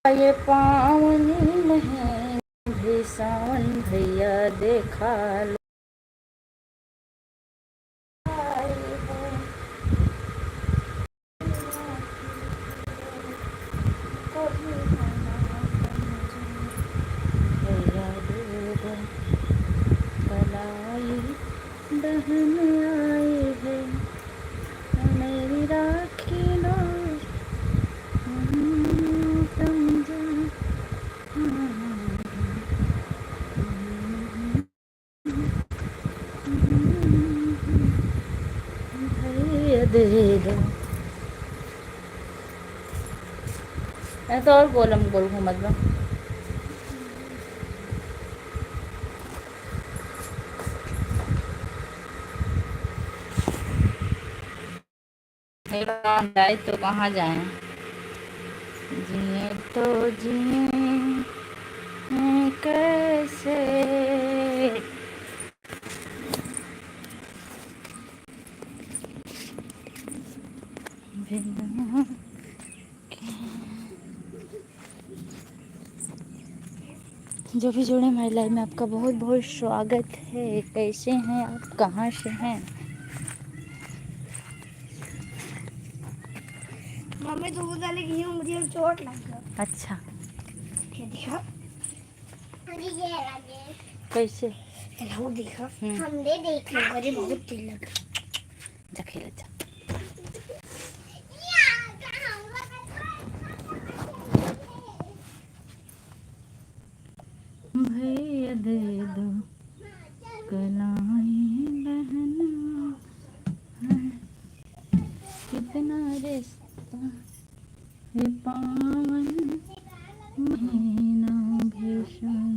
ये पावन महीना भी सावन भैया देखा लो आए हैं। कभी मना भैया दे दो कलाई बहन आई है मेरी राखी लो समझा भैया दे दो। मैं तो और गोलम गोल घूमत बा। जाए तो कहाँ जाए जिए तो जिए कैसे बिना जो भी जुड़े हमारी लाइफ में आपका बहुत बहुत स्वागत है। कैसे हैं आप, कहाँ से हैं? मम्मी दूध डालेगी मुझे चोट लग गया। अच्छा देखा मुझे ये लगे कैसे वो देखा हमने देखा मुझे बहुत तेल लगा। जा खेल जा। भैया दे दो कलाई बहन कितना रिश्ता है पावन महीना भीषण।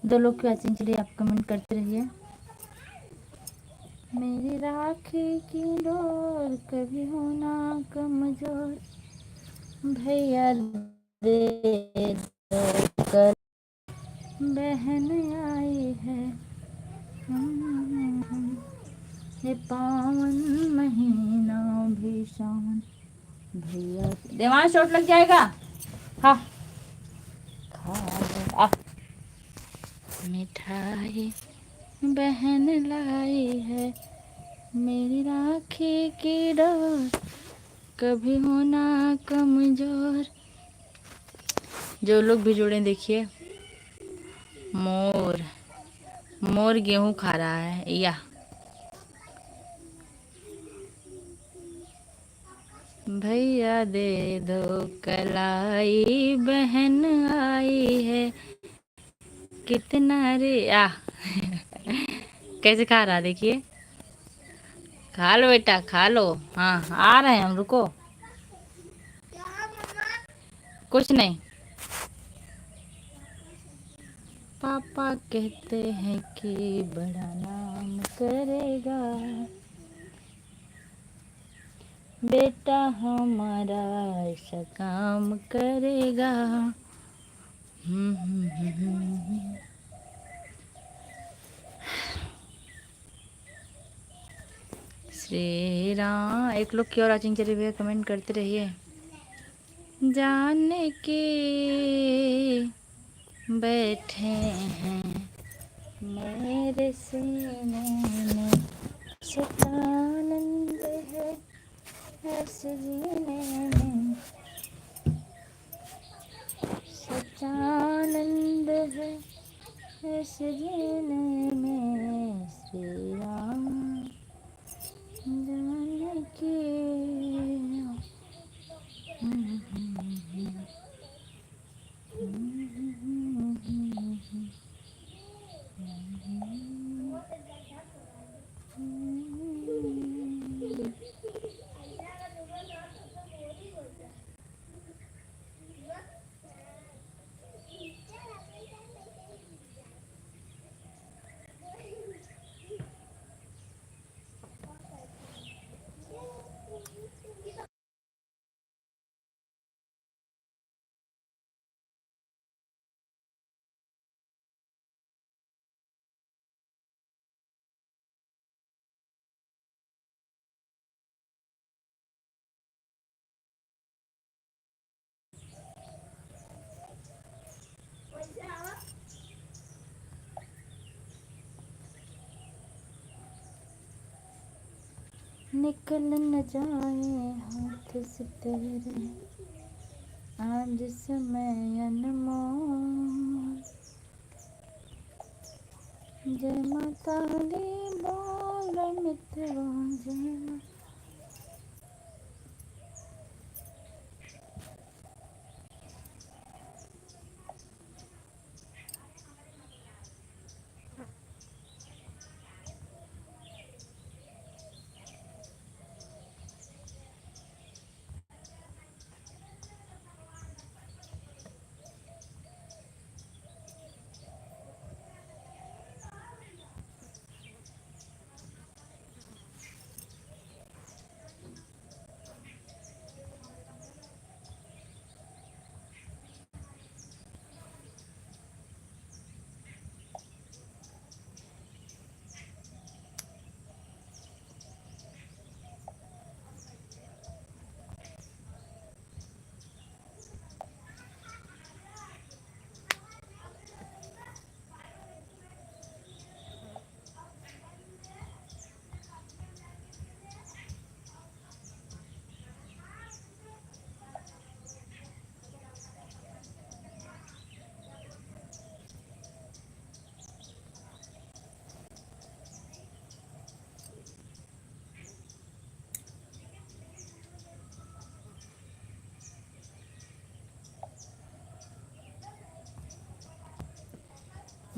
दो लोग की वाचिंग के लिए आप कमेंट करते रहिए। मेरी राखी की डोर कभी होना कमजोर भैया दे दो कर बहन आई है ये पावन महीना भीषण भैया दिमाग चोट लग जाएगा। हाँ खा लो। आ मिठाई बहन लाई है मेरी राखी की डोर कभी होना कमजोर। जो लोग भी जुड़े देखिए मोर मोर गेहूं खा रहा है या भैया दे दो कलाई बहन आई है कितना रे आ कैसे खा रहा देखिए। खा लो बेटा खा लो। हाँ आ रहे हैं हम, रुको। कुछ नहीं। पापा कहते हैं कि बड़ा नाम करेगा बेटा हमारा ऐसा काम करेगा। श्री राम। एक लोग की और वाचिंग चली हुई है, कमेंट करते रहिए। जाने के बैठे हैं मेरे सीने में, सतानंद है इस जीने में, सच्चानंद है इस जीने में। श्री राम जाने के। निकल न जाए हाथ से तेरे आज समय अनमोल। जय माता दी बोल मित्रवा जय माता।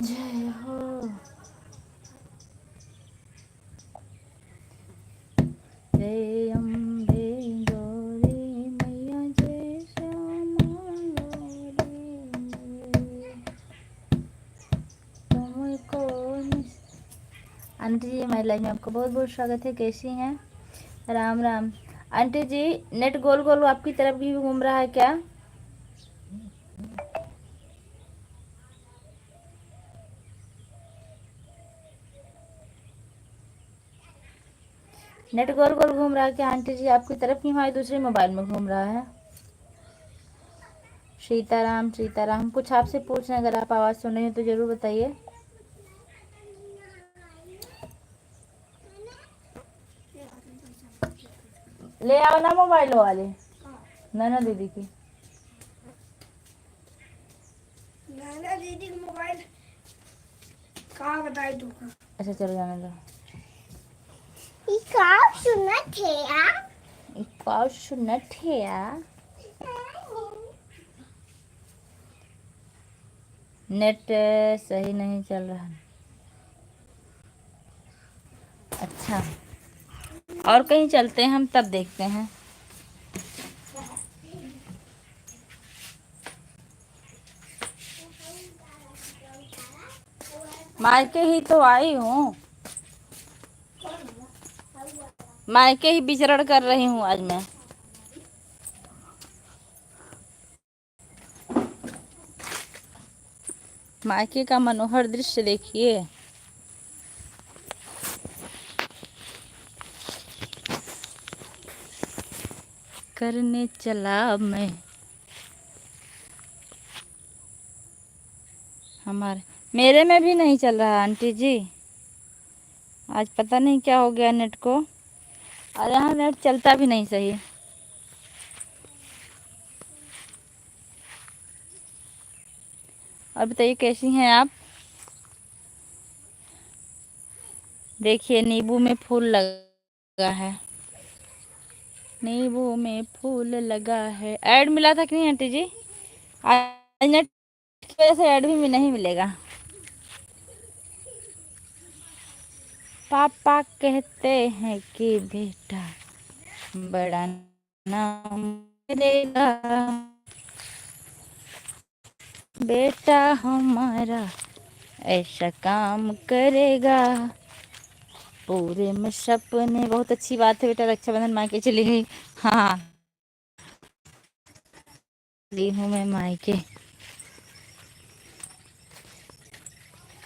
जय हो। जय अम्बे गौरी मैया जय श्यामा गौरी। तुमको आंटी जी हमारी लाइफ में आपका बहुत बहुत स्वागत है। कैसी हैं? राम राम। आंटी जी नेट गोल गोल आपकी तरफ भी घूम रहा है क्या? नेट गोल गोल घूम रहा है क्या आंटी जी आपकी तरफ, नहीं हमारे दूसरे मोबाइल में घूम रहा है? सीताराम सीताराम। कुछ आपसे पूछना, अगर आप आवाज़ सुन रहे हैं तो ज़रूर बताइए। ले आओ ना मोबाइल वाले नाना दीदी की। नाना दीदी का मोबाइल कहाँ बताई तू? अच्छा चलो जाने दो। नेट सही नहीं चल रहा है। अच्छा और कहीं चलते हैं हम, तब देखते हैं। मायके ही तो आई हूँ, मायके ही विचरण कर रही हूँ आज मैं। मायके का मनोहर दृश्य देखिए। करने चला मैं हमारे, मेरे में भी नहीं चल रहा आंटी जी। आज पता नहीं क्या हो गया नेट को, और यहाँ नेट चलता भी नहीं सही। और बताइए कैसी हैं आप। देखिए नींबू में फूल लगा है, नींबू में फूल लगा है। ऐड मिला था कि नहीं आंटी जी? आज नेट की वजह से ऐड भी नहीं मिलेगा। पापा कहते हैं कि बेटा बड़ा नाम करेगा, बेटा हमारा ऐसा काम करेगा, पूरे में सपने। बहुत अच्छी बात है बेटा, रक्षाबंधन मायके चली गई। हाँ ली हूँ मैं मायके,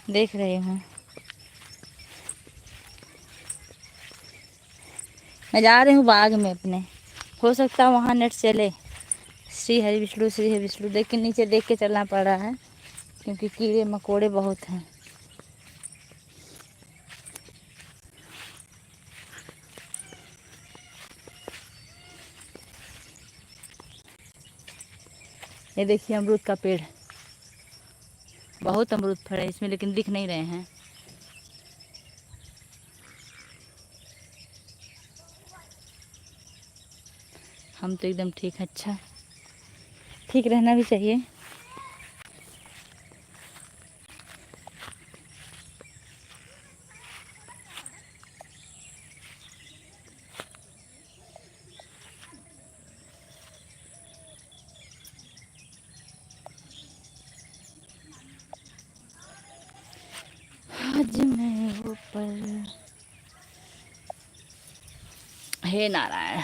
देख रही हूँ। मैं जा रही हूँ बाग में अपने, हो सकता है वहाँ नेट चले। श्री हरि विष्णु, श्री हरि विष्णु, लेकिन नीचे देख के चलना पड़ रहा है क्योंकि कीड़े मकोड़े बहुत हैं। ये देखिए अमरूद का पेड़, बहुत अमरूद फड़े इसमें लेकिन दिख नहीं रहे हैं। हम तो एकदम ठीक है। अच्छा, ठीक रहना भी चाहिए। आज मैं ऊपर, हे नारायण।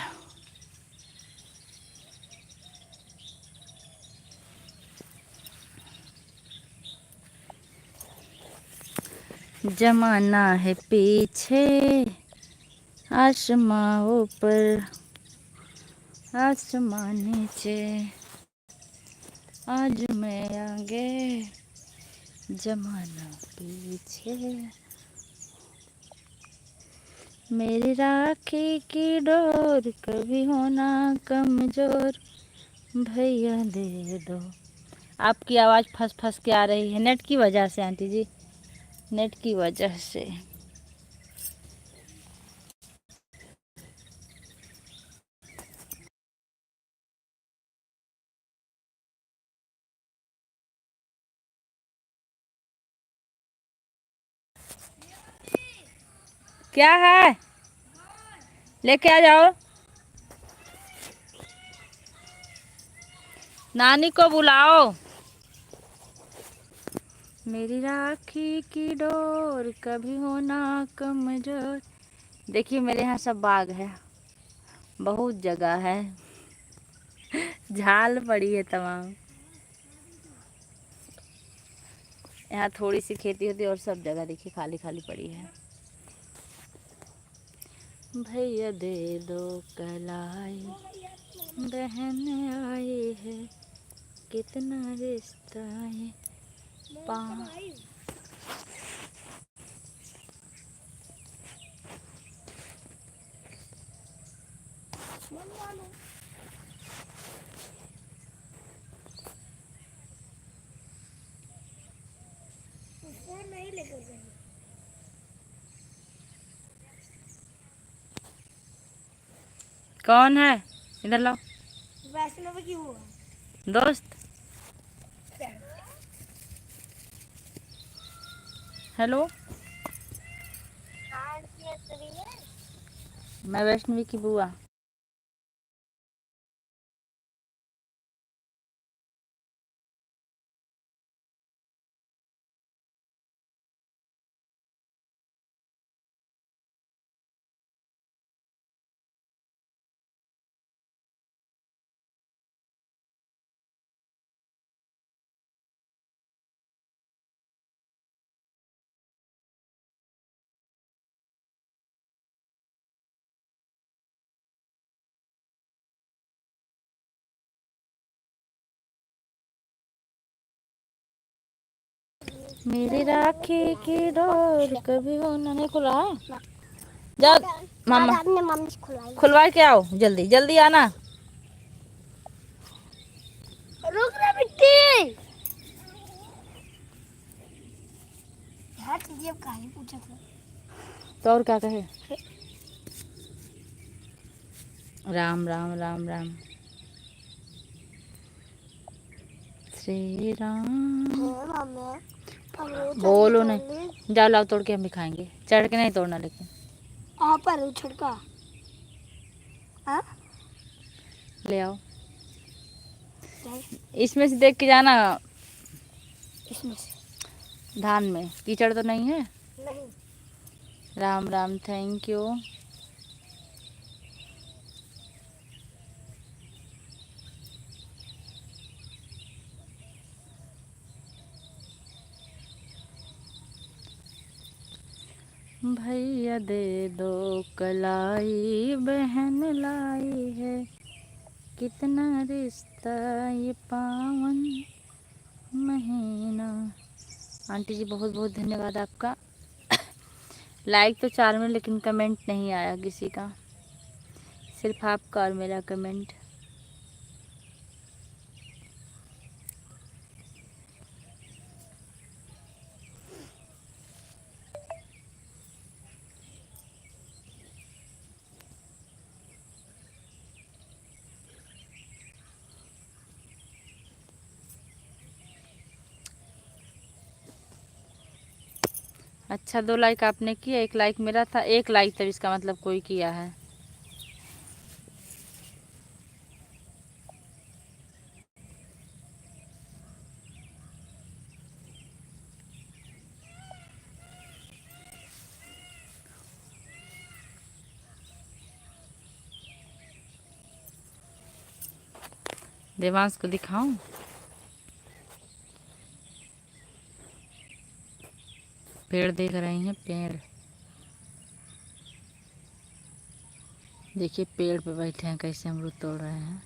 जमाना है पीछे, आसमां ऊपर, आसमां नीचे, आज मैं आगे, जमाना पीछे। मेरी राखी की डोर कभी होना कमजोर, भैया दे दो। आपकी आवाज़ फंस फंस के आ रही है, नेट की वजह से आंटी जी, नेट की वजह से। क्या है, लेके आ जाओ, नानी को बुलाओ। मेरी राखी की डोर कभी होना कमजोर। देखिए मेरे यहाँ सब बाग है, बहुत जगह है, झाल पड़ी है तमाम। यहाँ थोड़ी सी खेती होती है और सब जगह देखिए खाली खाली पड़ी है। भैया दे दो कलाई, बहन आई है, कितना रिश्ता है पा। नहीं लेकर जाएंगे। कौन है, इधर लाओ। वैष्णव की हुआ दोस्त, हेलो, मैं वैष्णवी की बुआ। मेरी राखी की डोर कभी हो ना। नहीं खुला है, जाओ मामा आपने मम्मी से खुलवाई। खुलवा के आओ, जल्दी जल्दी आना। रुक ना बिट्टी। यार तुझे अब काहे पूछा था? तो और क्या कहे? राम राम राम राम श्री राम। मम्मी बोलो नहीं, जाओ लाओ तोड़ के हम भी खाएंगे। चढ़ के नहीं तोड़ना लेकिन। आप पर छिड़का। हाँ ले आओ, इसमें से देख के जाना। इसमें से धान में कीचड़ तो नहीं है? नहीं। Ram Ram, thank you. भैया दे दो कलाई, बहन लाई है, कितना रिश्ता ये पावन महीना। आंटी जी बहुत बहुत धन्यवाद आपका। लाइक तो 4 में, लेकिन कमेंट नहीं आया किसी का, सिर्फ आपका और मेरा कमेंट। अच्छा 2 लाइक आपने किया, 1 लाइक मेरा था। 1 लाइक तब इसका मतलब कोई किया है। देवांश को दिखाऊं? पेड़ देख रही हैं, पेड़ देखिए, पेड़ पे बैठे हैं कैसे अमरूद तोड़ रहे हैं।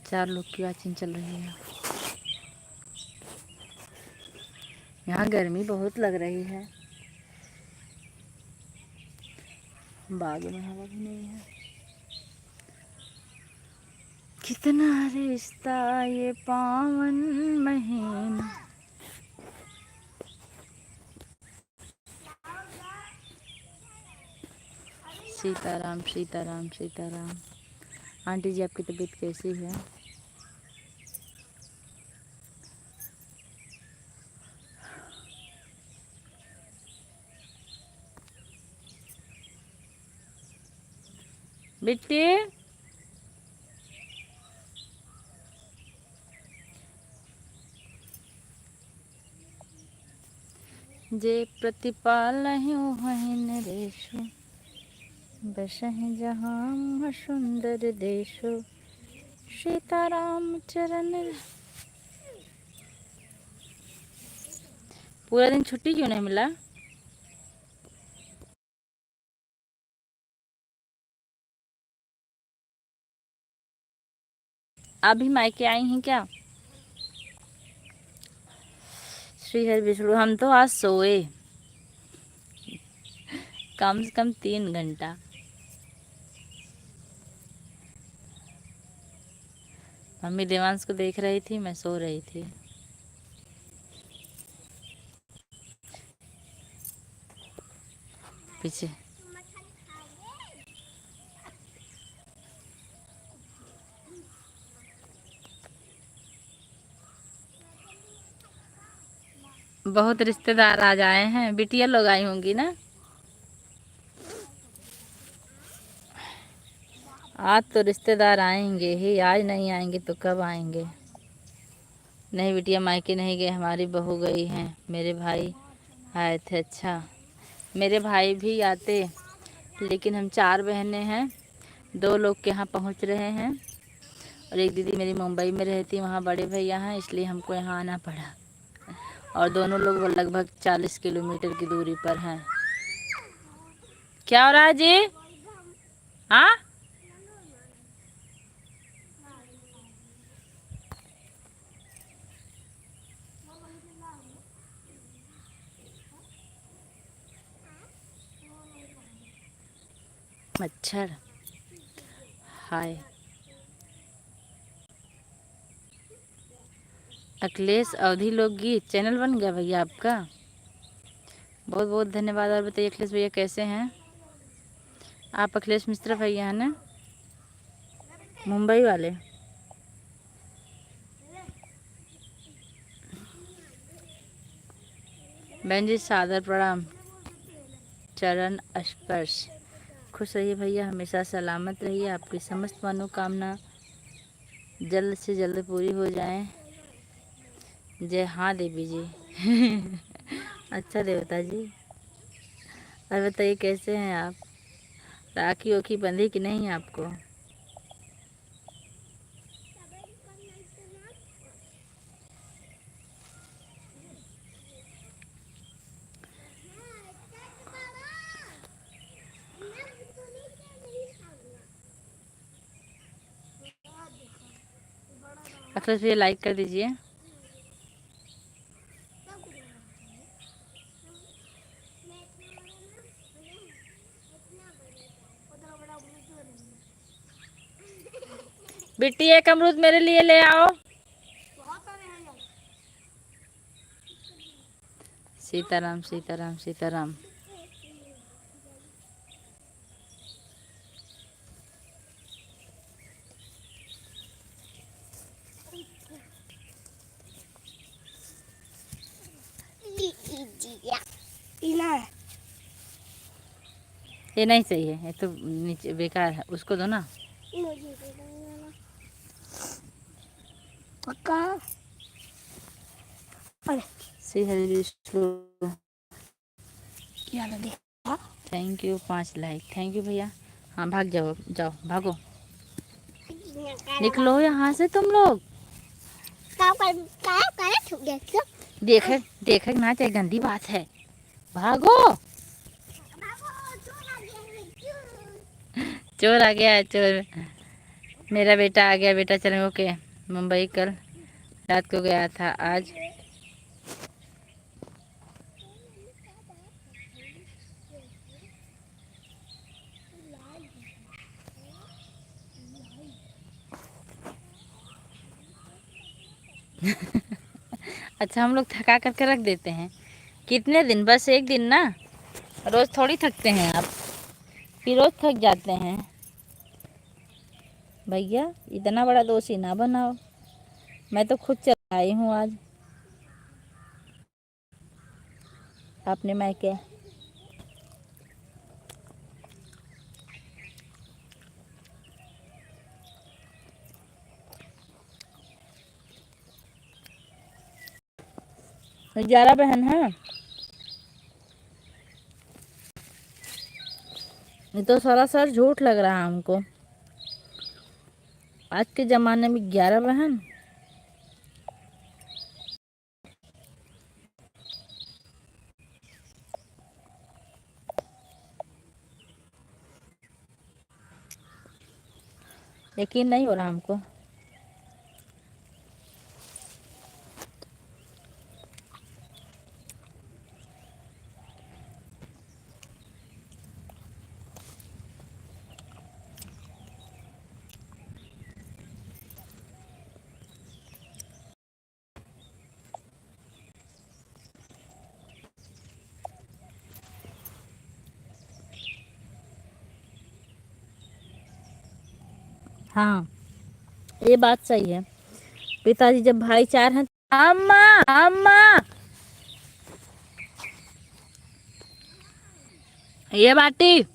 चार लोग की वाचिंग चल रही है। यहाँ गर्मी बहुत लग रही है, बाग में हवा भी नहीं है। कितना रिश्ता ये पावन महीना। सीताराम सीताराम सीताराम। आंटी जी आपकी तबीयत कैसी है? बिट्टी जे प्रतिपालहु हैं नरेशु, बसहि जहाँ सुंदर देशो। सीताराम चरण। पूरा दिन छुट्टी क्यों नहीं मिला? अभी मायके आई हैं क्या? श्री हरि विष्णु, हम तो आज सोए कम से कम 3 घंटा। मम्मी देवांश को देख रही थी, मैं सो रही थी। पीछे बहुत रिश्तेदार आज आए हैं, बिटिया लोग आई होंगी ना। आज तो रिश्तेदार आएंगे ही, आज नहीं आएंगे तो कब आएंगे? नहीं बिटिया मायके नहीं गए, हमारी बहू गई हैं। मेरे भाई आए थे। अच्छा, मेरे भाई भी आते, लेकिन हम 4 बहनें हैं, 2 लोग के यहाँ पहुँच रहे हैं और एक दीदी मेरी मुंबई में रहती, वहाँ बड़े भैया हैं, इसलिए हमको यहाँ आना पड़ा। और दोनों लोग लगभग 40 किलोमीटर की दूरी पर हैं। क्या हो रहा है जी? हाँ, मच्छर। हाय, अखिलेश अवधि लोकगीत चैनल बन गया भैया आपका। बहुत बहुत धन्यवाद। और बताइए अखिलेश भैया कैसे हैं आप? अखिलेश मिश्रा भैया है ना, मुंबई वाले। बहन जी सादर प्रणाम, चरण स्पर्श। खुश रहिए भैया, हमेशा सलामत रहिए, आपकी समस्त मनोकामना जल्द से जल्द पूरी हो जाए। जय हाँ देवी जी। अच्छा देवता जी। और बताइए कैसे हैं आप? राखी ओखी बंधी कि नहीं आपको? अखिलेश भैया लाइक कर दीजिए। बिट्टी एक अमरूद मेरे लिए ले आओ। सीताराम सीताराम सीताराम। ये नहीं चाहिए, ये तो नीचे बेकार है, उसको दो ना। Shri Hari Vishnu. Thank you 5 like. Thank you भैया। हाँ भाग जाओ, जाओ भागो, निकलो यहाँ से तुम लोग। देखे देखे ना चाहिए, गंदी बात है, भागो। चोर आ गया है, चोर। मेरा बेटा आ गया। बेटा चले ओके, मुंबई कल रात को गया था, आज अच्छा हम लोग थका करके रख देते हैं। कितने दिन? बस एक दिन ना, रोज थोड़ी थकते हैं आप, फिर रोज थक जाते हैं भैया। इतना बड़ा दोषी ना बनाओ, मैं तो खुद चल आई हूँ आज अपने मायके। तो 11 बहन है। ये तो सरासर झूठ लग रहा है हमको। आज के ज़माने में 11 बहन? यकीन नहीं हो रहा हमको। हाँ ये बात सही है। पिताजी जब भाई 4 हैं। अम्मा अम्मा, ये बाटी।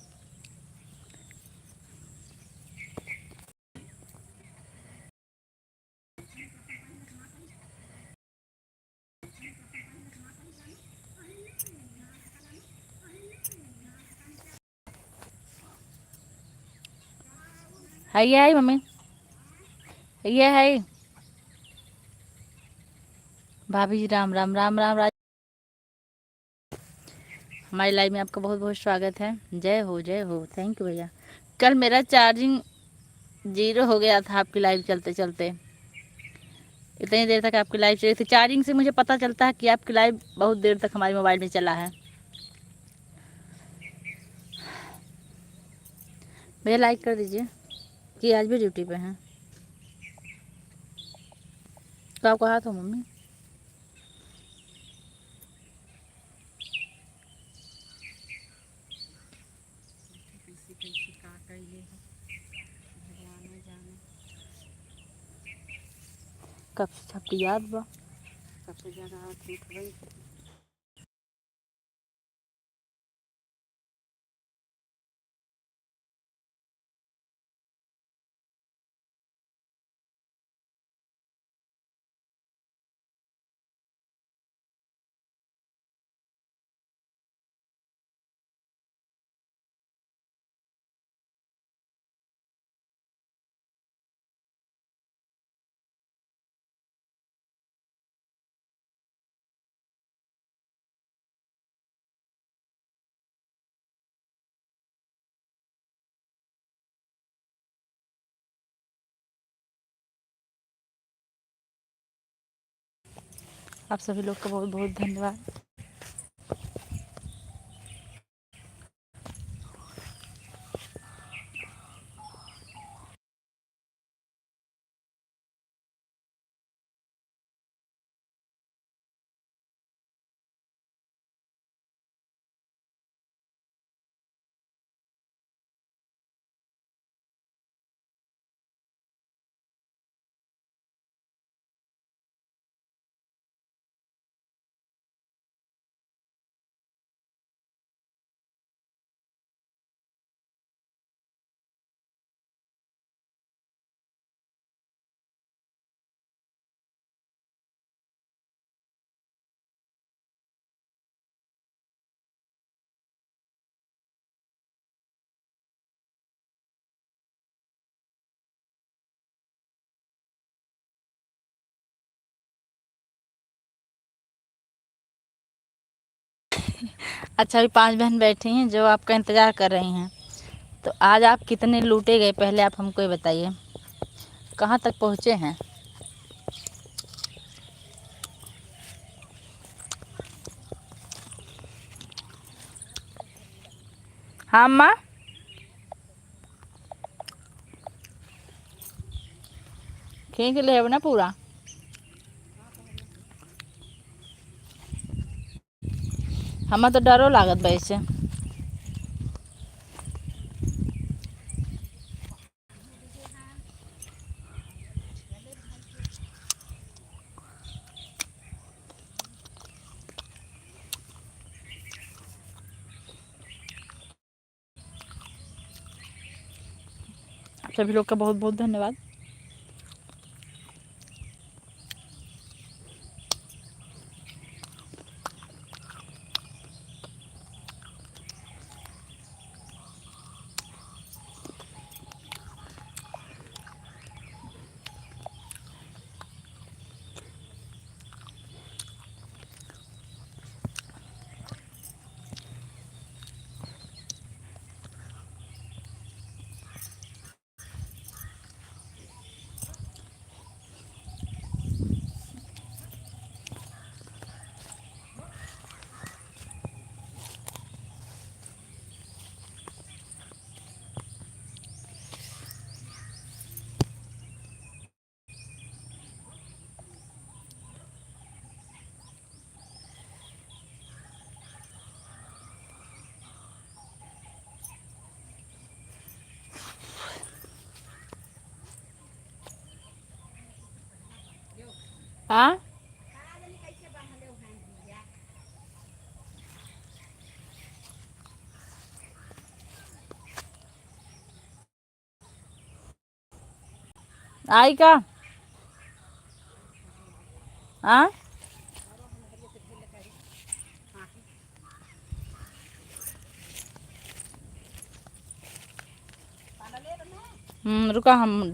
है ये है मम्मी, ये है। भाभी जी राम राम राम राम राज। हमारी लाइव में आपका बहुत बहुत स्वागत है। जय हो जय हो। थैंक यू भैया। कल मेरा चार्जिंग 0 हो गया था आपकी लाइव चलते चलते। इतनी देर तक आपकी लाइव चली थी। चार्जिंग से मुझे पता चलता है कि आपकी लाइव बहुत देर तक हमारे मोबाइल में चला है। भैया लाइक कर दीजिए कि आज भी ड्यूटी पे हैं। तो आप कहा था मम्मी। कब से छपटी याद बा। सबसे ज़्यादा आप सभी लोग का बहुत बहुत धन्यवाद। अच्छा, अभी 5 बहन बैठी हैं जो आपका इंतज़ार कर रही हैं। तो आज आप कितने लूटे गए, पहले आप हमको ये बताइए। कहाँ तक पहुँचे हैं। हाँ अम्मा, खींच ले ना पूरा। हमें तो डरो लागत बा इससे। सभी लोग का बहुत बहुत धन्यवाद। हाँ आई का। हाँ रुका हम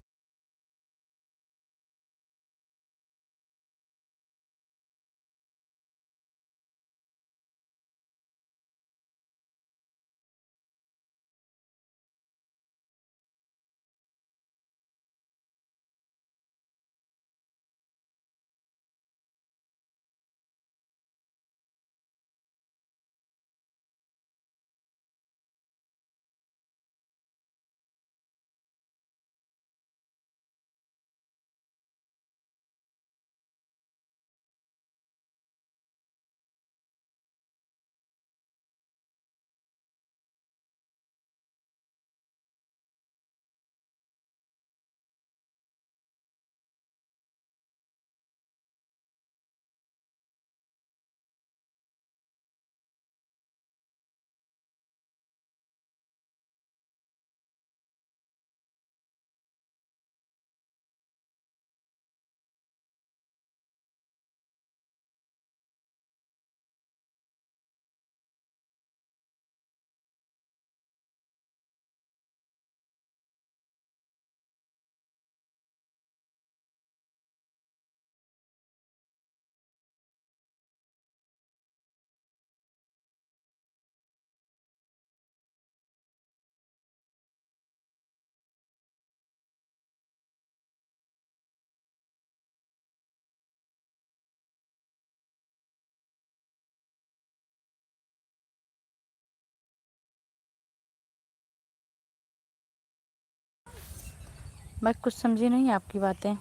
मैं कुछ समझी नहीं आपकी बातें।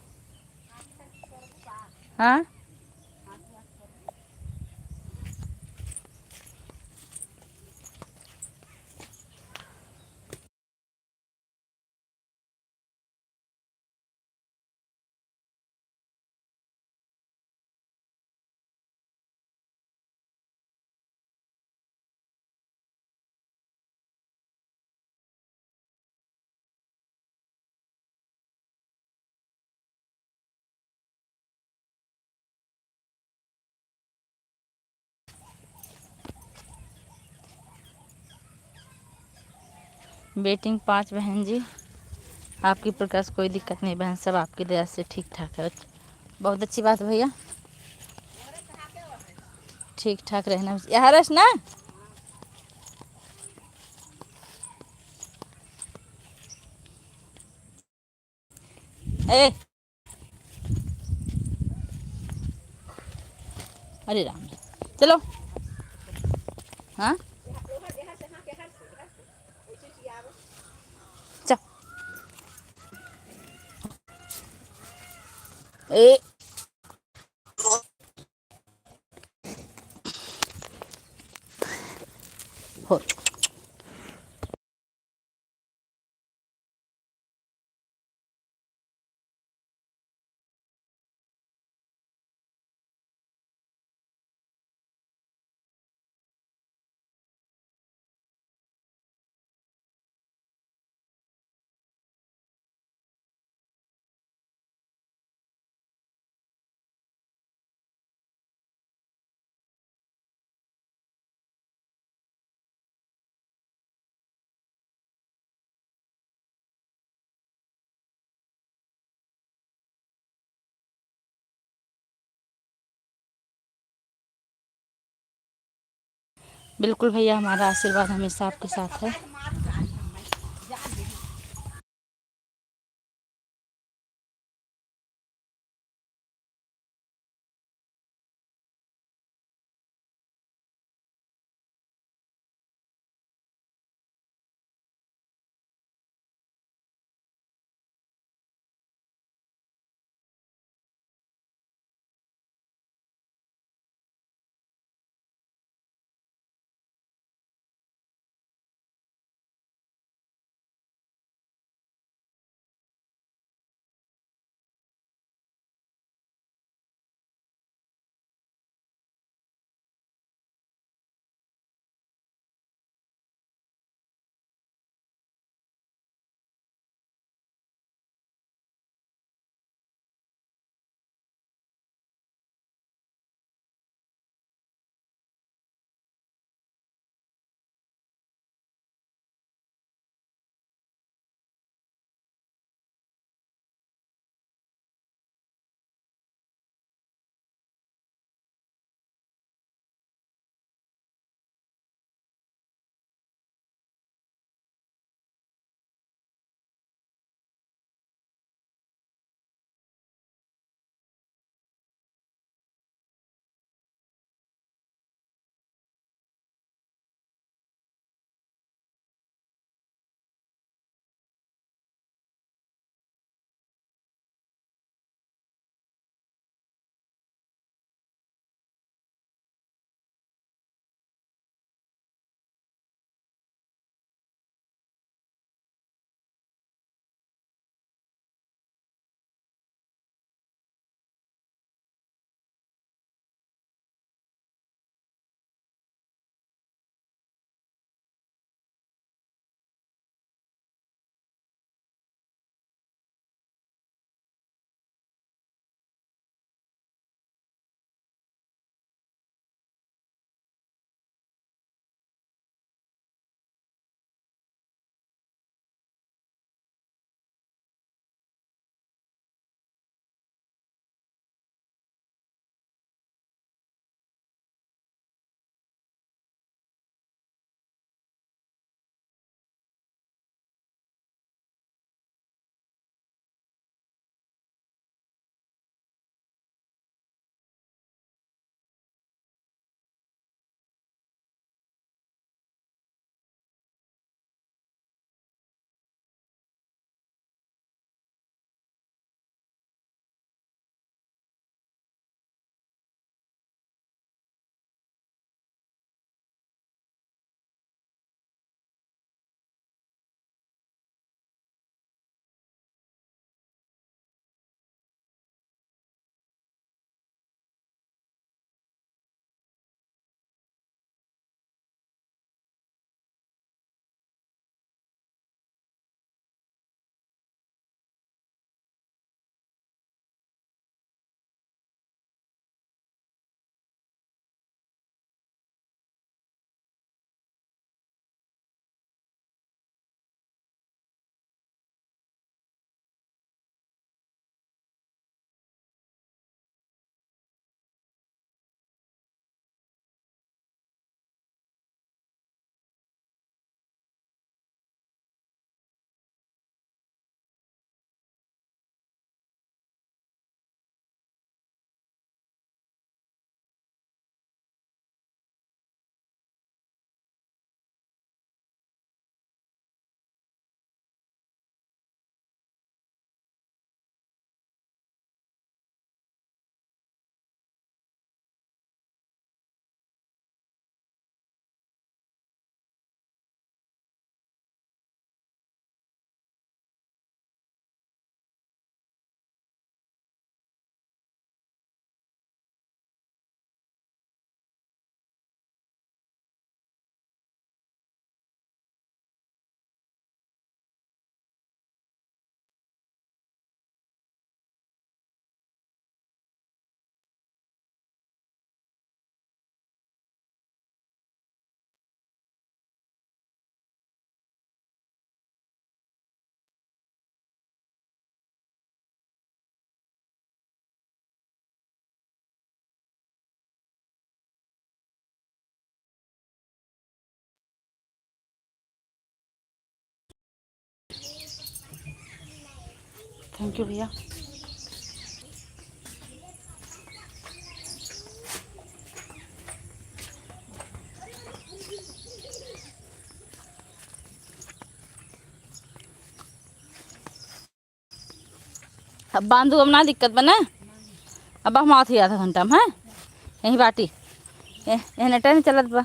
हाँ, बेटिंग 5 बहन जी। आपकी प्रकार से कोई दिक्कत नहीं बहन, सब आपकी दया से ठीक ठाक है। बहुत अच्छी बात है भैया, ठीक ठाक रहना हरस ना। ए, अरे राम जी, चलो। हाँ, चल। ए, हो बिल्कुल भैया, हमारा आशीर्वाद हमेशा आपके साथ है। थैंक यू भैया। अब बांधू अब ना दिक्कत बना। अब हम आते आधा घंटा में है यही बाटी एहने टाइम चलत बा।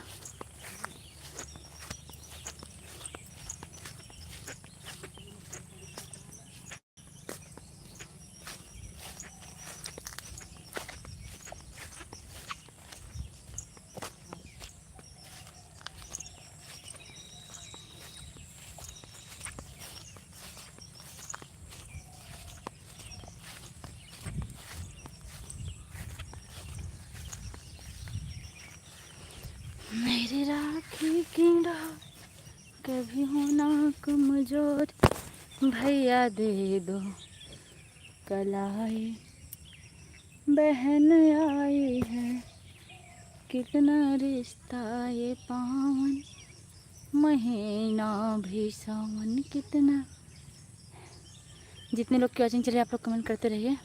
मेरी राखी की डोर कभी होना कमजोर, भैया दे दो कलाई, बहन आई है कितना रिश्ता ये पावन, महीना भी सावन कितना। जितने लोग की वॉचिंग चल रही है आप लोग कमेंट करते रहिए।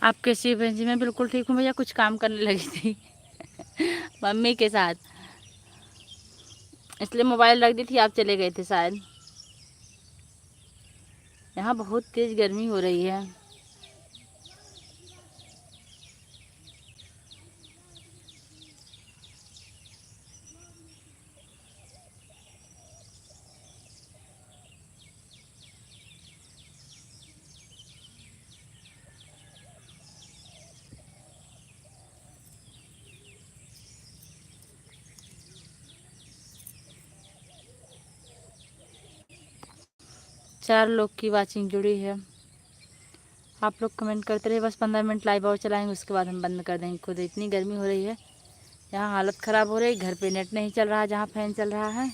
आप कैसी बहन जी? मैं बिल्कुल ठीक हूँ भैया, कुछ काम करने लगी थी मम्मी के साथ, इसलिए मोबाइल रख दी थी, आप चले गए थे शायद। यहाँ बहुत तेज़ गर्मी हो रही है। चार लोग की वाचिंग जुड़ी है। आप लोग कमेंट करते रहिए। बस 15 मिनट लाइव और चलाएंगे, उसके बाद हम बंद कर देंगे। खुद इतनी गर्मी हो रही है, यहाँ हालत ख़राब हो रही। घर पे नेट नहीं चल रहा, जहाँ फैन चल रहा है।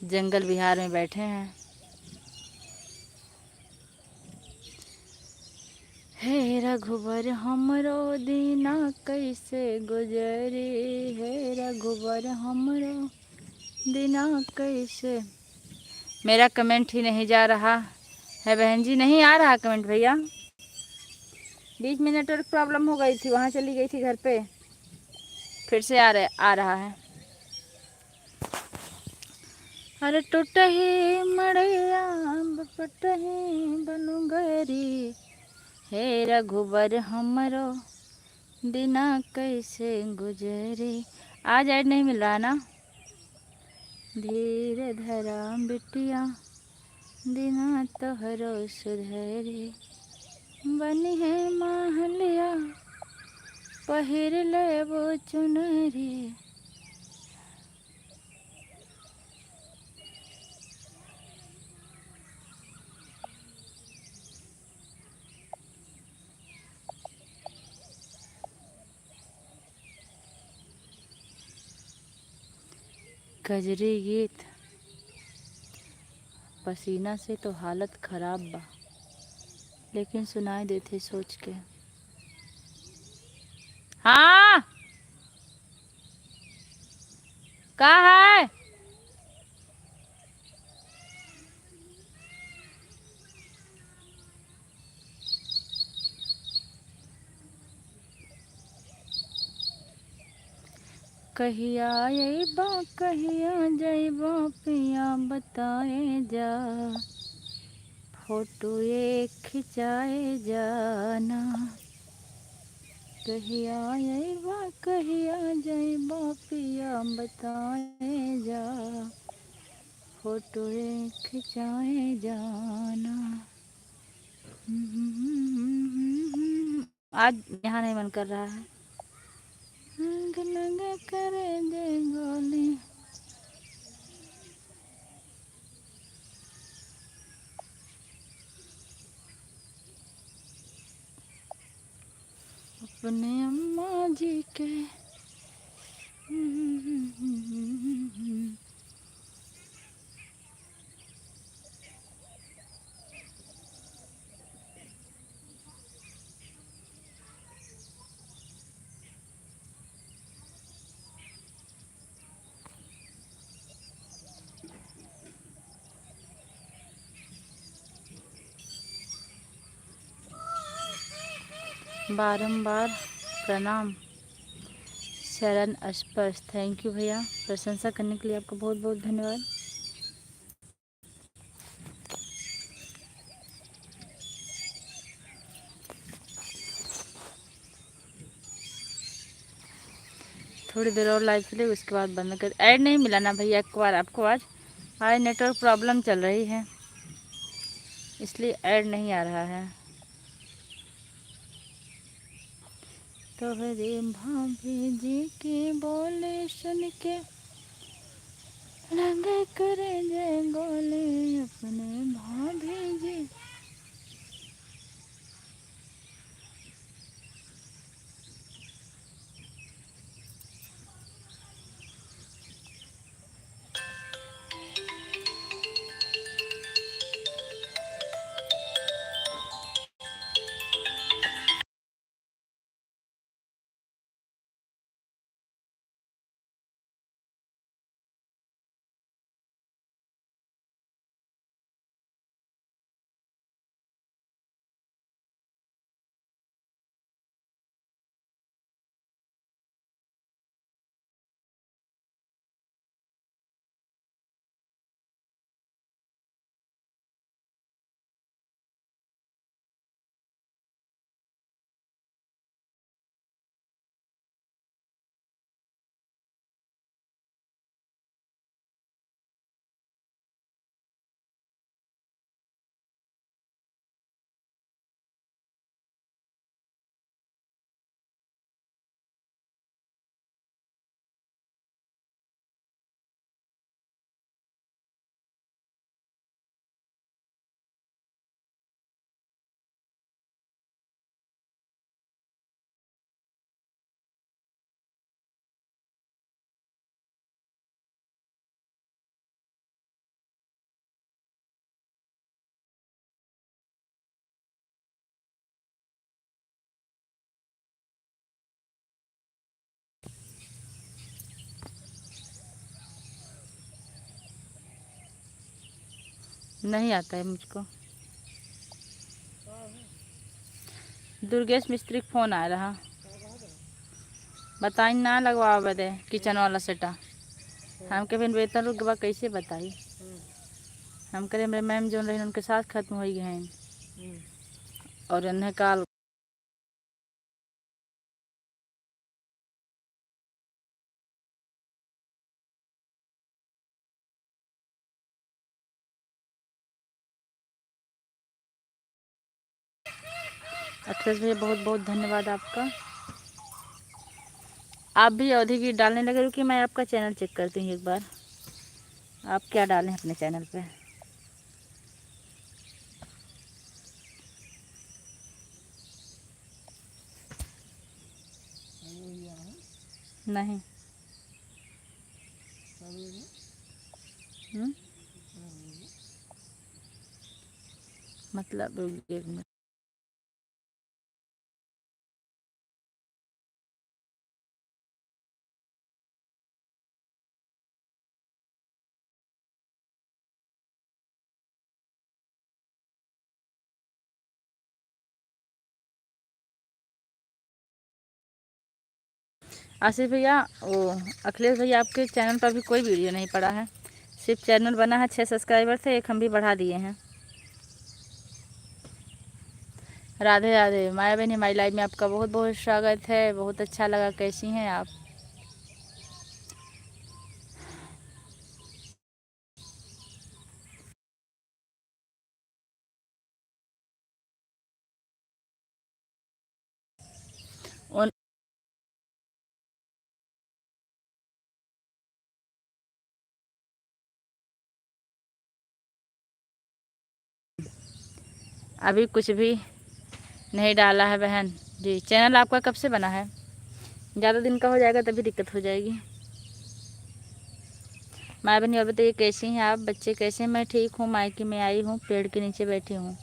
जंगल बिहार में बैठे हैं। हे रघुवर हमरो दीना कैसे गुजरी, हे रघुवर हमरो दीना कैसे। मेरा कमेंट ही नहीं जा रहा है बहन जी, नहीं आ रहा कमेंट भैया। बीच में नेटवर्क प्रॉब्लम हो गई थी, वहाँ चली गई थी घर पे, फिर से आ रहा है। अरे टूट ही मड़ैया बपट ही बनुगरी, हे रघुबर हमरो दिना कैसे गुजरे। आज ऐड नहीं मिल रहा ना। धीरे धरा बिटिया दिना तोहरो सुधरे, बनी है महलिया पहिर ले वो चुनरी। गजरी गीत पसीना से तो हालत खराब बा, लेकिन सुनाई देते सोच के। हाँ का है? कहिया अइबा कहिया जइबा पिया बताए जा, फोटो एक खिंचाए जाना। कहिया अइबा कहिया जइबा पिया बताए जा, फोटो खिंचाए जाना। आज यहाँ नहीं मन कर रहा है। लग लग करे दे गोली। अपने अम्मा जी के बारंबार प्रणाम, शरण स्पर्श। थैंक यू भैया, प्रशंसा करने के लिए आपका बहुत बहुत धन्यवाद। थोड़ी देर और लाइव चले, उसके बाद बंद कर। ऐड नहीं मिला ना भैया एक बार आपको? आज नेटवर्क प्रॉब्लम चल रही है, इसलिए ऐड नहीं आ रहा है। तोहरे भाभी जी के बोले सुन के लगे करे जय गोले, अपने भाभी जी। नहीं आता है मुझको। दुर्गेश मिस्त्री का फ़ोन आ रहा, बताई ना लगवा बदे किचन वाला सेटा। हम के बिन वेतन रुक बा कैसे बताई? हम करे मेरे मैम जो रही उनके साथ खत्म हो गए हैं, और उन्हें काल अक्षर भैया बहुत बहुत धन्यवाद आपका। आप भी अवधि गीत डालने लगे। रुकिए मैं आपका चैनल चेक करती हूँ एक बार, आप क्या डालें अपने चैनल पे। नहीं मतलब एक मिनट। आसिफ भैया, वो अखिलेश भैया आपके चैनल पर भी कोई वीडियो नहीं पड़ा है, सिर्फ चैनल बना है। 6 सब्सक्राइबर थे, एक हम भी बढ़ा दिए हैं। राधे राधे माया बहन, हमारी लाइव में आपका बहुत बहुत स्वागत है। बहुत अच्छा लगा। कैसी हैं आप? उन अभी कुछ भी नहीं डाला है बहन जी। चैनल आपका कब से बना है? ज़्यादा दिन का हो जाएगा तभी दिक्कत हो जाएगी। माया बहन और बताइए कैसी हैं आप? बच्चे कैसे हैं? मैं ठीक हूँ, मायके में आई हूँ, पेड़ के नीचे बैठी हूँ।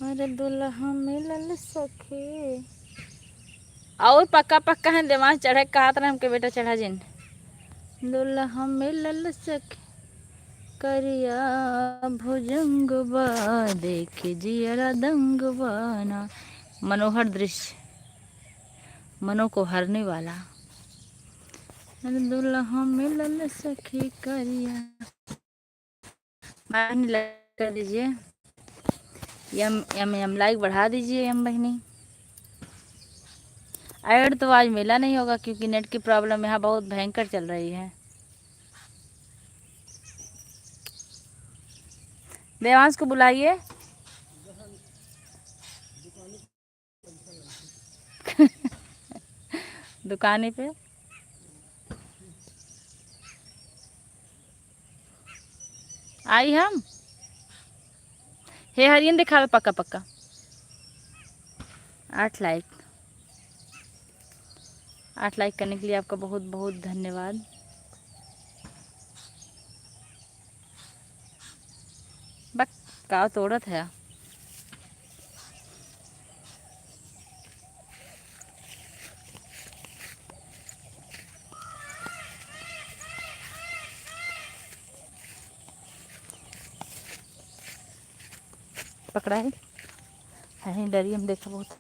अरे दुल्हा मिलल सखी और पक्का पक्का है दिमाग चढ़े कहा था हमके बेटा चढ़ा जिन। दुल्हा मिलल सखी करिया भुजंगवा देख जियरा दंगवाना। मनोहर दृश्य, मनो को हरने वाला। दुल्हा मिलल सखी करिया। लाइक कर दीजिए। यम यम यम लाइक बढ़ा दीजिए यम बहनी। ऐड तो आज मिला नहीं होगा क्योंकि नेट की प्रॉब्लम यहाँ बहुत भयंकर चल रही है। देवांश को बुलाइए। दुकाने पे आई हम। हे हरियन दिखा दो पक्का पक्का। 8 लाइक, 8 लाइक करने के लिए आपका बहुत बहुत धन्यवाद। बक का तोड़त है। पकड़ा है डरी हम देखा बहुत।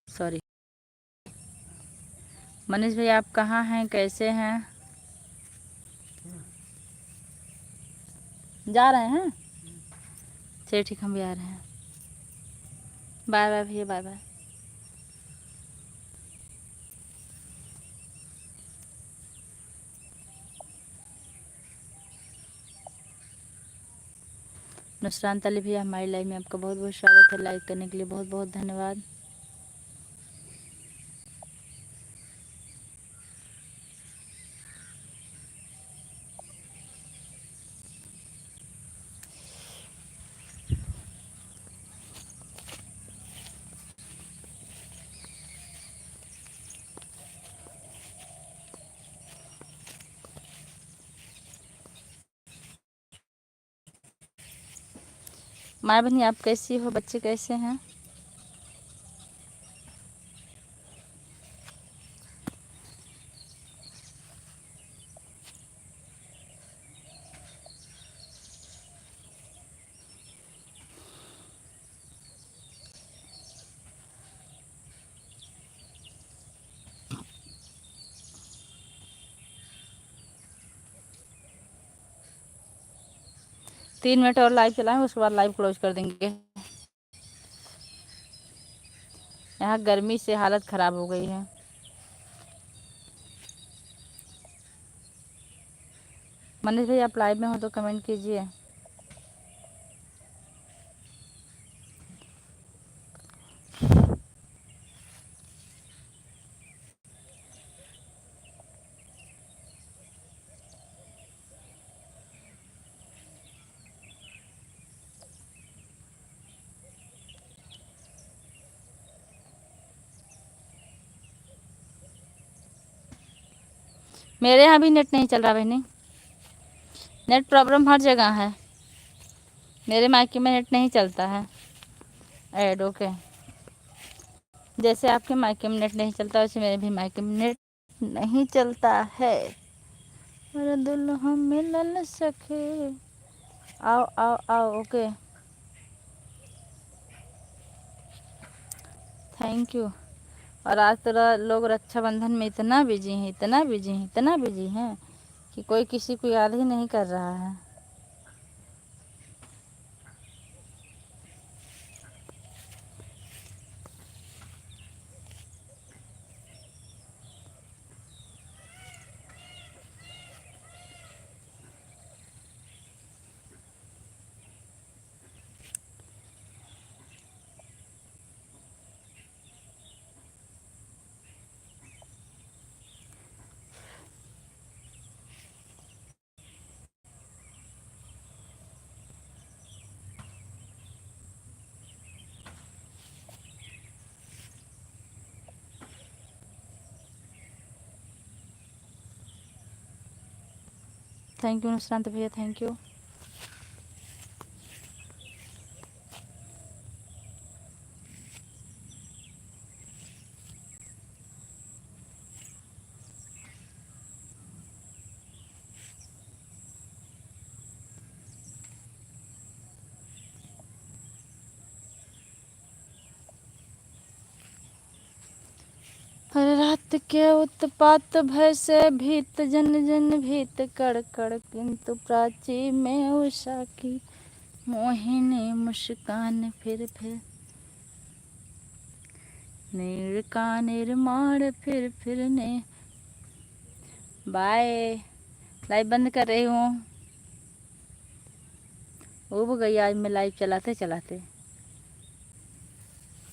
सॉरी। मनीष भाई आप कहाँ हैं, कैसे हैं? जा रहे हैं? चलिए ठीक, हम भी आ रहे हैं। बाय बाय भैया, बाय बाय। नुसरात अली भैया हमारी लाइव में आपका बहुत बहुत स्वागत है। लाइक करने के लिए बहुत बहुत धन्यवाद। माया बहनी आप कैसी हो? बच्चे कैसे हैं? तीन मिनट और लाइव चलाएं, उसके बाद लाइव क्लोज कर देंगे। यहाँ गर्मी से हालत ख़राब हो गई है। मनीष भाई आप लाइव में हो तो कमेंट कीजिए। मेरे यहाँ भी नेट नहीं चल रहा बहनी, नेट प्रॉब्लम हर जगह है। मेरे मायके में नेट नहीं चलता है ऐड। ओके, जैसे आपके मायके में नेट नहीं चलता वैसे मेरे भी मायके में नेट नहीं चलता है। मेरे दुल्हन मिलन सखे, आओ आओ आओ। Okay, thank you. और आज तो लोग रक्षाबंधन में इतना बिजी हैं, इतना बिजी हैं, इतना बिजी हैं कि कोई किसी को याद ही नहीं कर रहा है। थैंक यू निशांत भैया, थैंक यू। हर रात के उत्पात भय से भीत, जन जन भीत कड़ कड़, किंतु प्राची में उषा की मोहिनी मुस्कान फिर नीर का निर्माण फिर ने। बाय, लाइव बंद कर रही हूँ। उब गई आज मैं लाइव चलाते चलाते।